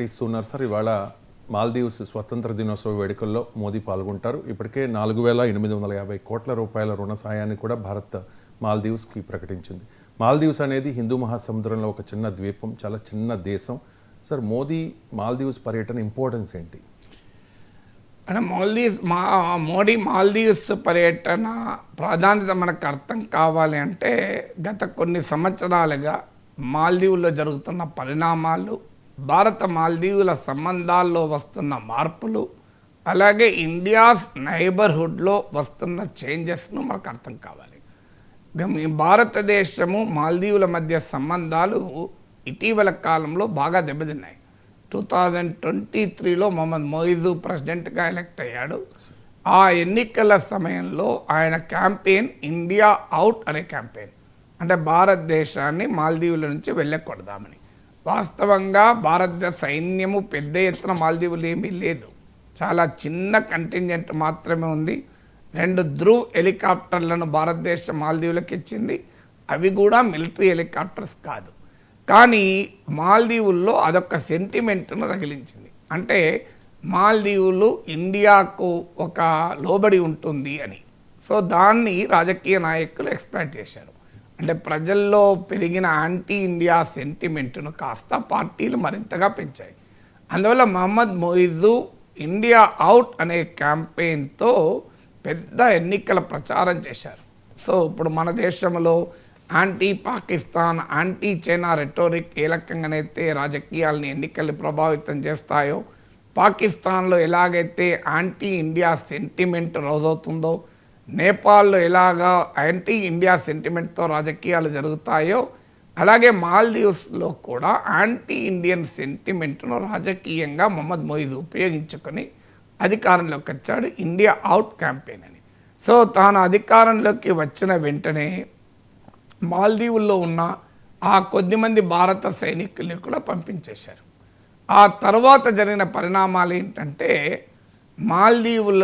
ఇస్తున్నారు సార్. ఇవాళ మాల్దీవ్స్ స్వతంత్ర దినోత్సవ వేడుకల్లో మోదీ పాల్గొంటారు. ఇప్పటికే 4,850 కోట్ల రూపాయల రుణ సాయాన్ని కూడా భారత్ మాల్దీవ్స్కి ప్రకటించింది. మాల్దీవ్స్ అనేది హిందూ మహాసముద్రంలో ఒక చిన్న ద్వీపం, చాలా చిన్న దేశం. సార్, మాల్దీవ్స్ పర్యటన ఇంపార్టెన్స్ ఏంటి? అంటే మోడీ మాల్దీవ్స్ పర్యటన ప్రాధాన్యత మనకు అర్థం కావాలి అంటే గత కొన్ని సంవత్సరాలుగా మాల్దీవుల్లో జరుగుతున్న పరిణామాలు, భారత మాల్దీవుల సంబంధాల్లో వస్తున్న మార్పులు, అలాగే ఇండియాస్ నైబర్హుడ్లో వస్తున్న చేంజెస్ను మనకు అర్థం కావాలి. భారతదేశము మాల్దీవుల మధ్య సంబంధాలు ఇటీవల కాలంలో బాగా దెబ్బతిన్నాయి. 2023లో మొహమ్మద్ మొయిజు ప్రెసిడెంట్గా ఎలక్ట్ అయ్యాడు. ఆ ఎన్నికల సమయంలో ఆయన క్యాంపెయిన్ ఇండియా అవుట్ అనే క్యాంపెయిన్, అంటే భారతదేశాన్ని మాల్దీవుల నుంచి వెళ్ళకూడదామని. వాస్తవంగా భారత సైన్యము పెద్ద ఎత్తున మాల్దీవులు ఏమీ లేదు, చాలా చిన్న కంటింజెంట్ మాత్రమే ఉంది. 2 ధ్రువ్ హెలికాప్టర్లను భారతదేశం మాల్దీవులకు ఇచ్చింది. అవి కూడా మిలిటరీ హెలికాప్టర్స్ కాదు. కానీ మాల్దీవుల్లో అదొక సెంటిమెంట్ను రగిలించింది. అంటే మాల్దీవులు ఇండియాకు ఒక లోబడి ఉంటుంది అని. సో దాన్ని రాజకీయ నాయకులు ఎక్స్ప్లాయిట్ చేశారు. అంటే ప్రజల్లో పెరిగిన యాంటీ ఇండియా సెంటిమెంట్ను కాస్త పార్టీలు మరింతగా పెంచాయి. అందువల్ల మహమ్మద్ మొయిజు ఇండియా అవుట్ అనే క్యాంపెయిన్తో పెద్ద ఎన్నికల ప్రచారం చేశారు. సో ఇప్పుడు మన దేశంలో anti Pakistan, anti China rhetoric ఏ రకంగానైతే రాజకీయాలని ఎన్నికల్ని ప్రభావితం చేస్తాయో, పాకిస్తాన్లో ఎలాగైతే యాంటీ ఇండియా సెంటిమెంట్ రోజవుతుందో, నేపాల్లో ఎలాగా యాంటీ ఇండియా సెంటిమెంట్తో రాజకీయాలు జరుగుతాయో, అలాగే మాల్దీవ్స్లో కూడా యాంటీ ఇండియన్ సెంటిమెంట్ను రాజకీయంగా మొహమ్మద్ మొయిజ్ ఉపయోగించుకొని అధికారంలోకి వచ్చాడు, ఇండియా అవుట్ క్యాంపెయిన్ అని. సో తాను అధికారంలోకి వచ్చిన వెంటనే మాల్దీవుల్లో ఉన్న ఆ కొద్దిమంది భారత సైనికుల్ని కూడా పంపించేశారు. ఆ తర్వాత జరిగిన పరిణామాలు ఏంటంటే, మాల్దీవుల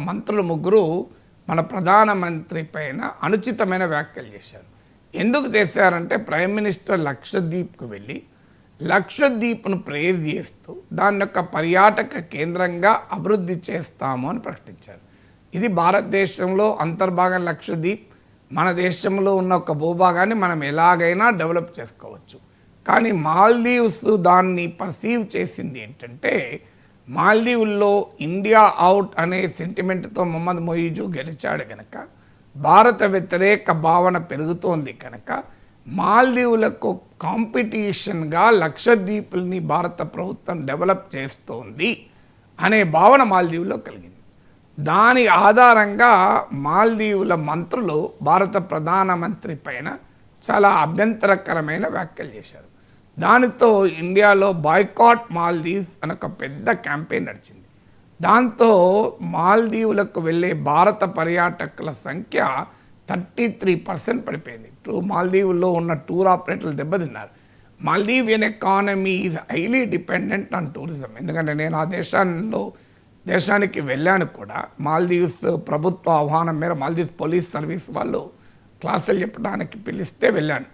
మంత్రులు 3 మన ప్రధానమంత్రి పైన అనుచితమైన వ్యాఖ్యలు చేశారు. ఎందుకు చేశారంటే, ప్రైమ్ మినిస్టర్ లక్షద్వీప్కు వెళ్ళి లక్షద్వీప్ను ప్రేజ్ చేస్తూ దాన్ని ఒక పర్యాటక కేంద్రంగా అభివృద్ధి చేస్తాము అని ప్రకటించారు. ఇది భారతదేశంలో అంతర్భాగం లక్షద్వీప్, మన దేశంలో ఉన్న ఒక భూభాగాన్ని మనం ఎలాగైనా డెవలప్ చేసుకోవచ్చు. కానీ మాల్దీవ్స్ దాన్ని పర్సీవ్ చేసింది ఏంటంటే, మాల్దీవుల్లో ఇండియా అవుట్ అనే సెంటిమెంట్తో మొహమ్మద్ మొయిజు గెలిచాడు కనుక, భారత వ్యతిరేక భావన పెరుగుతోంది కనుక, మాల్దీవులకు కాంపిటీషన్గా లక్షద్వీపుల్ని భారత ప్రభుత్వం డెవలప్ చేస్తోంది అనే భావన మాల్దీవుల్లో కలిగింది. దాని ఆధారంగా మాల్దీవుల మంత్రులు భారత ప్రధానమంత్రి పైన చాలా అభ్యంతరకరమైన వ్యాఖ్యలు చేశారు. దానితో ఇండియాలో బాయ్కాట్ మాల్దీవ్స్ అని ఒక పెద్ద క్యాంపెయిన్ నడిచింది. దాంతో మాల్దీవులకు వెళ్ళే భారత పర్యాటకుల సంఖ్య 33% పడిపోయింది. మాల్దీవుల్లో ఉన్న టూర్ ఆపరేటర్లు దెబ్బతిన్నారు. Maldivian economy is highly dependent on tourism. ఎందుకంటే నేను ఆ దేశానికి వెళ్ళాను కూడా. మాల్దీవ్స్ ప్రభుత్వ ఆహ్వానం మేర మాల్దీవ్స్ పోలీస్ సర్వీస్ వాళ్ళు క్లాసులు చెప్పడానికి పిలిస్తే వెళ్ళాను.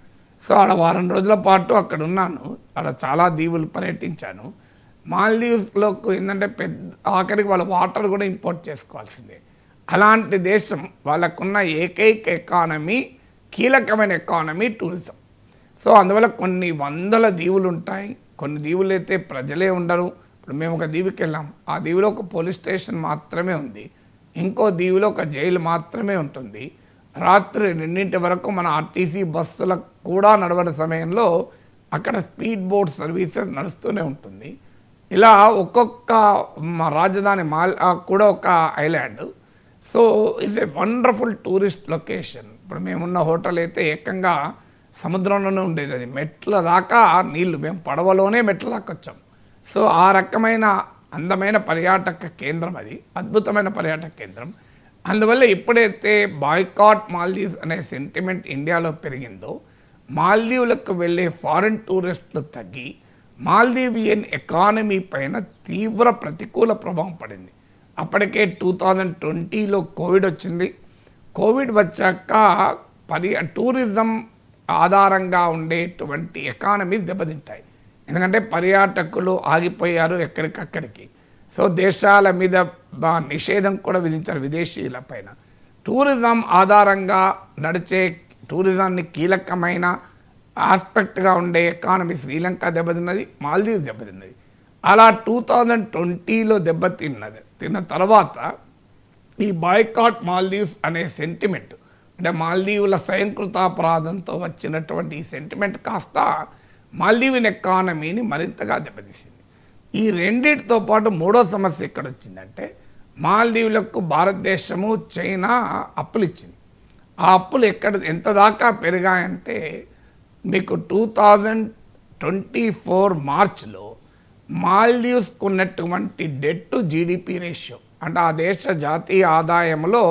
సో ఆడ 1 వారం రోజుల పాటు అక్కడ ఉన్నాను. ఆడ చాలా దీవులు పర్యటించాను. మాల్దీవ్స్లోకి ఏంటంటే ఆఖరికి వాళ్ళ వాటర్ కూడా ఇంపోర్ట్ చేసుకోవాల్సిందే. అలాంటి దేశం, వాళ్ళకున్న ఏకైక ఎకానమీ, కీలకమైన ఎకానమీ టూరిజం. సో అందువల్ల కొన్ని వందల దీవులు ఉంటాయి. కొన్ని దీవులు అయితే ప్రజలే ఉండరు. ఇప్పుడు మేము ఒక దీవికి వెళ్ళాం, ఆ దీవిలో ఒక పోలీస్ స్టేషన్ మాత్రమే ఉంది, ఇంకో దీవిలో ఒక జైలు మాత్రమే ఉంటుంది. రాత్రి 2 వరకు మన ఆర్టీసీ బస్సులకు కూడా నడవని సమయంలో అక్కడ స్పీడ్ బోట్ సర్వీసెస్ నడుస్తూనే ఉంటుంది. ఇలా ఒక్కొక్క రాజధాని కూడా ఒక island. So it's a wonderful tourist location. ఇప్పుడు మేమున్న హోటల్ అయితే ఏకంగా సముద్రంలోనే ఉండేది. అది మెట్ల దాకా నీళ్లు, మేము పడవలోనే మెట్ల దాకా వచ్చాం. సో ఆ రకమైన అందమైన పర్యాటక కేంద్రం, అది అద్భుతమైన పర్యాటక కేంద్రం. అందువల్ల ఎప్పుడైతే బాయ్కాట్ మాల్దీవ్స్ అనే సెంటిమెంట్ ఇండియాలో పెరిగిందో, మాల్దీవులకు వెళ్ళే ఫారిన్ టూరిస్టులు తగ్గి మాల్దీవియన్ ఎకానమీ పైన తీవ్ర ప్రతికూల ప్రభావం పడింది. అప్పటికే 2020లో కోవిడ్ వచ్చింది. కోవిడ్ వచ్చాక టూరిజం ఆధారంగా ఉండేటువంటి ఎకానమీస్ దెబ్బతింటాయి. ఎందుకంటే పర్యాటకులు ఆగిపోయారు ఎక్కడికక్కడికి. సో దేశాల మీద నిషేధం కూడా విధించారు విదేశీయుల పైన. టూరిజం ఆధారంగా నడిచే టూరిజాన్ని కీలకమైన ఆస్పెక్ట్గా ఉండే ఎకానమీ శ్రీలంక దెబ్బతిన్నది, మాల్దీవ్స్ దెబ్బతిన్నది. అలా 2020లో తిన్న తర్వాత ఈ బాయ్కాట్ మాల్దీవ్స్ అనే సెంటిమెంట్, అంటే మాల్దీవుల స్వయంకృతాపరాధంతో వచ్చినటువంటి ఈ సెంటిమెంట్ కాస్త మాల్దీవియన్ ఎకానమీని మరింతగా దెబ్బతీసింది. ఈ రెండింటితో పాటు మూడో సమస్య ఎక్కడ వచ్చిందంటే, మాల్దీవులకు భారతదేశము చైనా అప్పులు ఇచ్చింది. ఆ అప్పులు ఎంత దాకా పెరిగాయంటే మీకు 2024 మార్చ్లో మాల్దీవ్స్కు ఉన్నటువంటి డెట్ టు జీడిపి రేషియో, అంటే ఆ దేశ జాతీయ ఆదాయంలో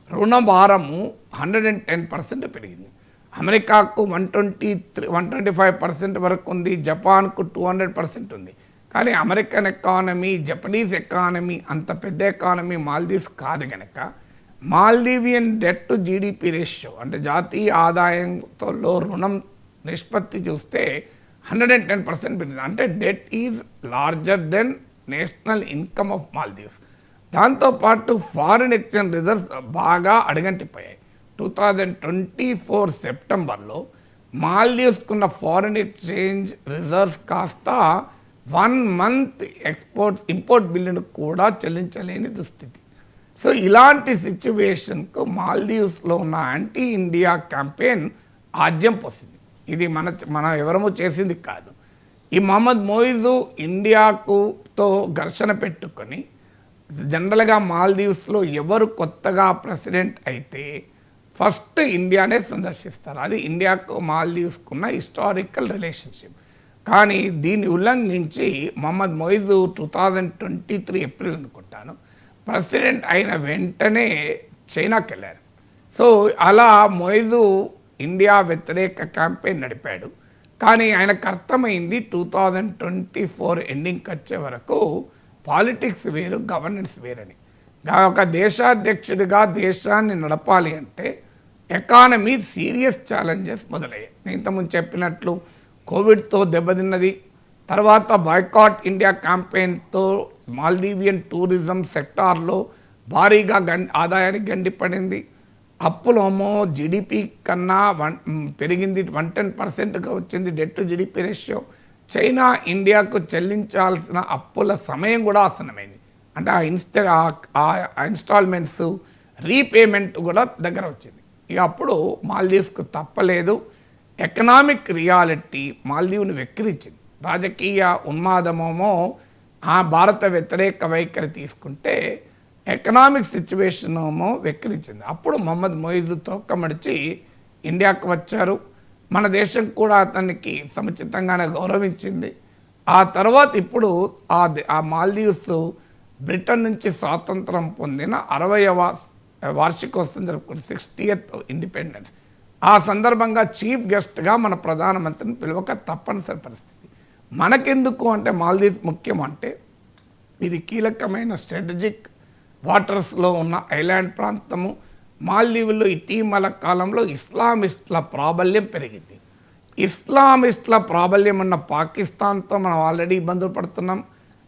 రుణ భారము 110% పెరిగింది. అమెరికాకు 125% వరకు ఉంది, జపాన్కు 200% ఉంది. కానీ అమెరికన్ ఎకానమీ, జపనీస్ ఎకానమీ అంత పెద్ద ఎకానమీ మాల్దీవ్స్ కాదు కనుక Maldivian debt to GDP ratio, అంటే జాతీయ ఆదాయంతో రుణం నిష్పత్తి చూస్తే 110% పెరిగింది. అంటే debt is larger than national income of Maldives. దాంతోపాటు ఫారిన్ ఎక్స్చేంజ్ రిజర్వ్స్ బాగా అడుగంటిపోయాయి. 2024 సెప్టెంబర్లో మాల్దీవ్స్కున్న ఫారిన్ ఎక్స్చేంజ్ రిజర్వ్స్ కాస్త 1 మంత్ ఇంపోర్ట్ బిల్లును కూడా చెల్లించలేని దుస్థితి. సో ఇలాంటి సిచ్యువేషన్కు మాల్దీవ్స్లో ఉన్న యాంటీ ఇండియా క్యాంపెయిన్ ఆజ్యం పోసింది. ఇది మన ఎవరమూ చేసింది కాదు. ఈ మహమ్మద్ మొయిజు ఇండియాతో ఘర్షణ పెట్టుకొని జనరల్గా మాల్దీవ్స్లో ఎవరు కొత్తగా ప్రెసిడెంట్ అయితే ఫస్ట్ ఇండియానే సందర్శిస్తారు. అది ఇండియాకు మాల్దీవ్స్కున్న హిస్టారికల్ రిలేషన్షిప్. కానీ దీన్ని ఉల్లంఘించి మహమ్మద్ మొయిజు 2023 ఏప్రిల్ అనుకుంటాను ప్రెసిడెంట్ అయిన వెంటనే చైనాకి వెళ్ళారు. సో అలా మొయిజు ఇండియా వ్యతిరేక క్యాంపెయిన్ నడిపాడు. కానీ ఆయనకు అర్థమైంది 2024 ఎండింగ్కి వచ్చే వరకు పాలిటిక్స్ వేరు, గవర్నెన్స్ వేరని. ఒక దేశాధ్యక్షుడిగా దేశాన్ని నడపాలి అంటే ఎకానమీ సీరియస్ ఛాలెంజెస్ మొదలయ్యాయి. నేను ఇంతకుముందు చెప్పినట్లు కోవిడ్తో దెబ్బతిన్నది, తర్వాత బాయ్కాట్ ఇండియా క్యాంపెయిన్తో మాల్దీవియన్ టూరిజం సెక్టార్లో భారీగా ఆదాయానికి గండిపడింది. అప్పులేమో జీడిపి కన్నా పెరిగింది, 110%గా వచ్చింది debt to GDP ratio. China ఇండియాకు చెల్లించాల్సిన అప్పుల సమయం కూడా ఆసన్నమైంది. అంటే ఆ ఇన్స్టాల్మెంట్స్ రీపేమెంట్ కూడా దగ్గర వచ్చింది. ఇక అప్పుడు మాల్దీవ్స్కు తప్పలేదు. ఎకనామిక్ రియాలిటీ మాల్దీవ్ని వెక్కిరించింది. రాజకీయ ఉన్మాదమేమో ఆ భారత వ్యతిరేక వైఖరి తీసుకుంటే, ఎకనామిక్ సిచ్యువేషన్ ఏమో వెక్కిరించింది. అప్పుడు మహమ్మద్ మొయిజు తోకమడిచి ఇండియాకు వచ్చారు. మన దేశం కూడా అతనికి సముచితంగానే గౌరవించింది. ఆ తర్వాత ఇప్పుడు ఆ మాల్దీవ్స్ బ్రిటన్ నుంచి స్వాతంత్రం పొందిన 60వ వార్షికోత్సవం జరుపుకుంది, 60th ఇండిపెండెన్స్. ఆ సందర్భంగా చీఫ్ గెస్ట్గా మన ప్రధానమంత్రిని పిలవక తప్పనిసరి పరిస్థితి. మనకెందుకు అంటే మాల్దీవ్స్ ముఖ్యం అంటే ఇది కీలకమైన స్ట్రాటజిక్ వాటర్స్లో ఉన్న ఐలాండ్ ప్రాంతము. మాల్దీవుల్లో ఇటీవల కాలంలో ఇస్లామిస్టుల ప్రాబల్యం పెరిగింది. ఇస్లామిస్టుల ప్రాబల్యం ఉన్న పాకిస్తాన్తో మనం ఆల్రెడీ ఇబ్బందులు పడుతున్నాం.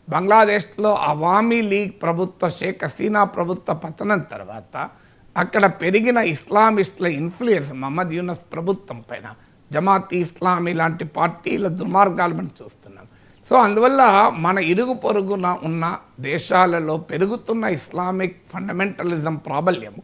బంగ్లాదేశ్లో అవామీ లీగ్ ప్రభుత్వ షేక్ హసీనా ప్రభుత్వ పతనం తర్వాత అక్కడ పెరిగిన ఇస్లామిస్టుల ఇన్ఫ్లుయెన్స్ మహమ్మద్ యూనస్ ప్రభుత్వం పైన, జమాతీ ఇస్లామీ లాంటి పార్టీల దుర్మార్గాలు మనం చూస్తున్నాం. సో అందువల్ల మన ఇరుగు పొరుగున ఉన్న దేశాలలో పెరుగుతున్న ఇస్లామిక్ ఫండమెంటలిజం ప్రాబల్యము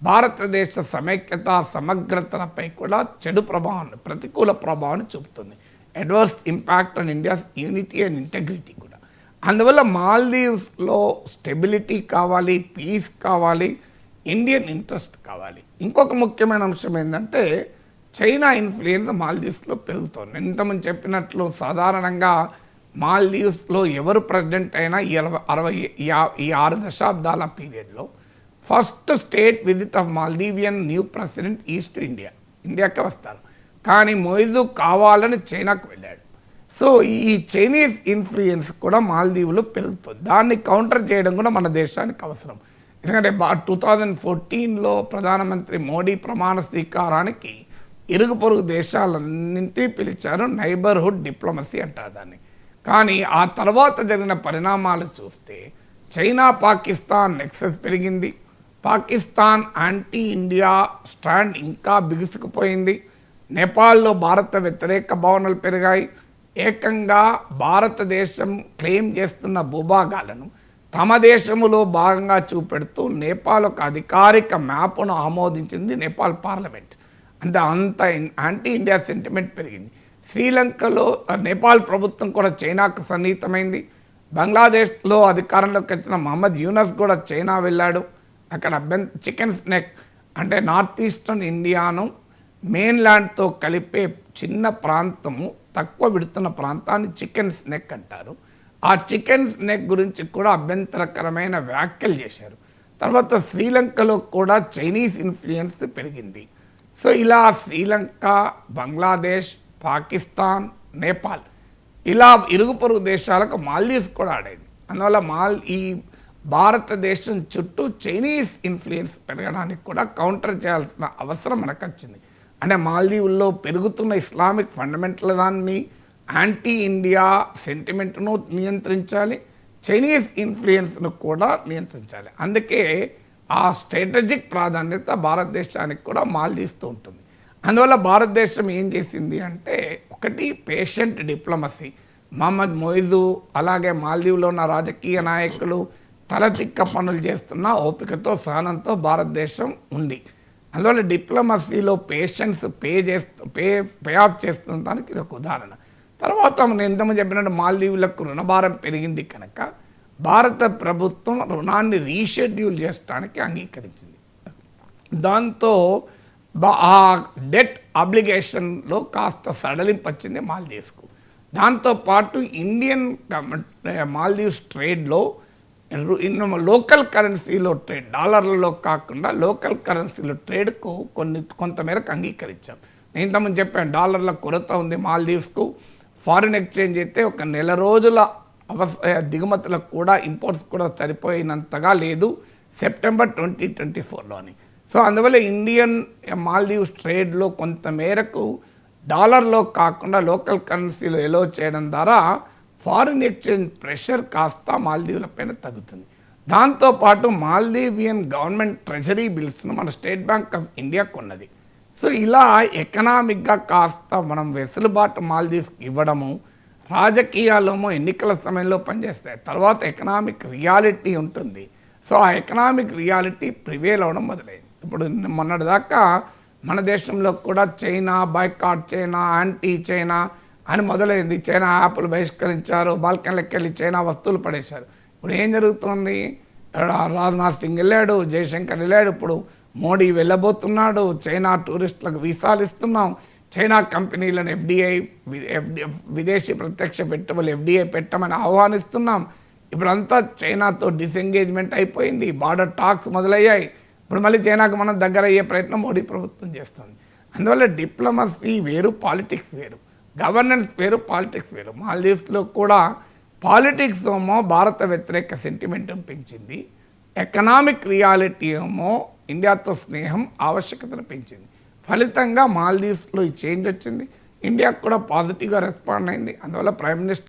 భారతదేశ సమైక్యత, సమగ్రతలపై కూడా చెడు ప్రభావాన్ని, ప్రతికూల ప్రభావాన్ని చూపుతుంది. Adverse impact on India's unity and integrity కూడా. అందువల్ల మాల్దీవ్స్లో స్టెబిలిటీ కావాలి, పీస్ కావాలి, ఇండియన్ ఇంట్రెస్ట్ కావాలి. ఇంకొక ముఖ్యమైన అంశం ఏంటంటే చైనా ఇన్ఫ్లుయెన్స్ మాల్దీవ్స్లో పెరుగుతోంది. ఇంతకుముందు చెప్పినట్లు సాధారణంగా మాల్దీవ్స్లో ఎవరు ప్రెసిడెంట్ అయినా ఈ 6 దశాబ్దాల పీరియడ్లో first state visit of Maldivian new president east India, ఇండియాకి వస్తారు. కానీ మొయిజు కావాలని చైనాకు వెళ్ళాడు. సో ఈ చైనీస్ ఇన్ఫ్లుయెన్స్ కూడా మాల్దీవులు పెరుగుతుంది. దాన్ని కౌంటర్ చేయడం కూడా మన దేశానికి అవసరం. ఎందుకంటే 2014లో ప్రధానమంత్రి మోడీ ప్రమాణ స్వీకారానికి ఇరుగు పొరుగు దేశాలన్నింటినీ పిలిచారు. నైబర్హుడ్ డిప్లొమసీ అంటారు దాన్ని. కానీ ఆ తర్వాత జరిగిన పరిణామాలు చూస్తే చైనా పాకిస్తాన్ నెక్సెస్ పెరిగింది. పాకిస్తాన్ యాంటీ ఇండియా స్టాండ్ ఇంకా బిగుసుకుపోయింది. నేపాల్లో భారత వ్యతిరేక భావనలు పెరిగాయి. ఏకంగా భారతదేశం క్లెయిమ్ చేస్తున్న భూభాగాలను తమ దేశములో భాగంగా చూపెడుతూ నేపాల్ ఒక అధికారిక మ్యాప్ను ఆమోదించింది నేపాల్ పార్లమెంట్. అంత యాంటీ ఇండియా సెంటిమెంట్ పెరిగింది. శ్రీలంకలో నేపాల్ ప్రభుత్వం కూడా చైనాకు సన్నిహితమైంది. బంగ్లాదేశ్లో అధికారంలోకి వచ్చిన మహమ్మద్ యూనస్ కూడా చైనా వెళ్ళాడు. అక్కడ చికెన్ స్నెక్ అంటే నార్త్ ఈస్టర్న్ ఇండియాను మెయిన్ల్యాండ్తో కలిపే చిన్న ప్రాంతము, తక్కువ విడుతున్న ప్రాంతాన్ని చికెన్ స్నెక్ అంటారు. ఆ చికెన్ స్నెక్ గురించి కూడా అభ్యంతరకరమైన వ్యాఖ్యలు చేశారు. తర్వాత శ్రీలంకలో కూడా చైనీస్ ఇన్ఫ్లుయెన్స్ పెరిగింది. సో ఇలా శ్రీలంక, బంగ్లాదేశ్, పాకిస్తాన్, నేపాల్ ఇలా ఇరుగు పొరుగు దేశాలకు మాల్దీవ్స్ కూడా ఆడేది. అందువల్ల ఈ భారతదేశం చుట్టూ చైనీస్ ఇన్ఫ్లుయెన్స్ పెరగడానికి కూడా కౌంటర్ చేయాల్సిన అవసరం మనకు వచ్చింది. అంటే మాల్దీవుల్లో పెరుగుతున్న ఇస్లామిక్ ఫండమెంటలిజాన్ని, యాంటీ ఇండియా సెంటిమెంట్ను నియంత్రించాలి, చైనీస్ ఇన్ఫ్లుయెన్స్ను కూడా నియంత్రించాలి. అందుకే ఆ స్ట్రాటజిక్ ప్రాధాన్యత భారతదేశానికి కూడా మాల్దీవ్స్తో ఉంటుంది. అందువల్ల భారతదేశం ఏం చేసింది అంటే, ఒకటి పేషెంట్ డిప్లొమసీ. మహమ్మద్ మొయిజు అలాగే మాల్దీవులో ఉన్న రాజకీయ నాయకులు తలతిక్క పనులు చేస్తున్న ఓపికతో, సహనంతో భారతదేశం ఉంది. అందువల్ల డిప్లొమసీలో పేషెన్స్ పే ఆఫ్ చేస్తున్న దానికి ఇది ఒక ఉదాహరణ. తర్వాత నేను ఇంతకుముందు చెప్పినట్టు మాల్దీవులకు రుణభారం పెరిగింది కనుక భారత ప్రభుత్వం రుణాన్ని రీషెడ్యూల్ చేయడానికి అంగీకరించింది. దాంతో ఆ డెట్ అబ్లిగేషన్లో కాస్త సడలింపు వచ్చింది మాల్దీవ్స్కు. దాంతోపాటు ఇండియన్ మాల్దీవ్స్ ట్రేడ్లో లోకల్ కరెన్సీలో ట్రేడ్, డాలర్లలో కాకుండా లోకల్ కరెన్సీలో ట్రేడ్కు కొంతమేరకు అంగీకరించాం. నేను ఇంతకుముందు చెప్పాను, డాలర్ల కొరత ఉంది మాల్దీవ్స్కు. ఫారిన్ ఎక్స్చేంజ్ అయితే ఒక నెల రోజుల దిగుమతులకు కూడా, ఇంపోర్ట్స్ కూడా సరిపోయినంతగా లేదు సెప్టెంబర్ 2024లోని. సో అందువల్ల ఇండియన్ మాల్దీవ్స్ ట్రేడ్లో కొంతమేరకు డాలర్లో కాకుండా లోకల్ కరెన్సీలో ఎలో చేయడం ద్వారా ఫారిన్ ఎక్స్చేంజ్ ప్రెషర్ కాస్త మాల్దీవుల పైన తగ్గుతుంది. దాంతోపాటు మాల్దీవియన్ గవర్నమెంట్ ట్రెజరీ బిల్స్ను మన స్టేట్ బ్యాంక్ ఆఫ్ ఇండియా కొన్నది. సో ఇలా ఎకనామిక్గా కాస్త మనం వెసులుబాటు మాల్దీవ్స్కి ఇవ్వడము, రాజకీయాలేమో ఎన్నికల సమయంలో పనిచేస్తాయి, తర్వాత ఎకనామిక్ రియాలిటీ ఉంటుంది. సో ఆ ఎకనామిక్ రియాలిటీ ప్రివేల్ అవ్వడం మొదలైంది. ఇప్పుడు మొన్నటిదాకా మన దేశంలో కూడా China boycott China, anti China అని మొదలైంది. చైనా యాప్లు బహిష్కరించారు, బాల్కన్లకు వెళ్ళి చైనా వస్తువులు పడేశారు. ఇప్పుడు ఏం జరుగుతుంది? రాజ్నాథ్ సింగ్ వెళ్ళాడు, జయశంకర్ వెళ్ళాడు, ఇప్పుడు మోడీ వెళ్ళబోతున్నాడు. చైనా టూరిస్టులకు వీసాలు ఇస్తున్నాం, చైనా కంపెనీలను విదేశీ ప్రత్యక్ష పెట్టుబడులు FDI పెట్టమని ఆహ్వానిస్తున్నాం. ఇప్పుడంతా చైనాతో డిసెంగేజ్మెంట్ అయిపోయింది, బార్డర్ టాక్స్ మొదలయ్యాయి. ఇప్పుడు మళ్ళీ చైనాకు మనం దగ్గర అయ్యే ప్రయత్నం మోడీ ప్రభుత్వం చేస్తుంది. అందువల్ల డిప్లొమసీ వేరు, పాలిటిక్స్ వేరు, గవర్నెన్స్ వేరు, పాలిటిక్స్ వేరు. మాల్దీవ్స్లో కూడా పాలిటిక్స్ ఏమో భారత వ్యతిరేక సెంటిమెంట్ పెంచింది, ఎకనామిక్ రియాలిటీ ఏమో ఇండియాతో స్నేహం ఆవశ్యకతను పెంచింది. ఫలితంగా మాల్దీవ్స్లో ఈ చేంజ్ వచ్చింది. ఇండియాకు కూడా పాజిటివ్గా రెస్పాండ్ అయింది. అందువల్ల ప్రైమ్ మినిస్టర్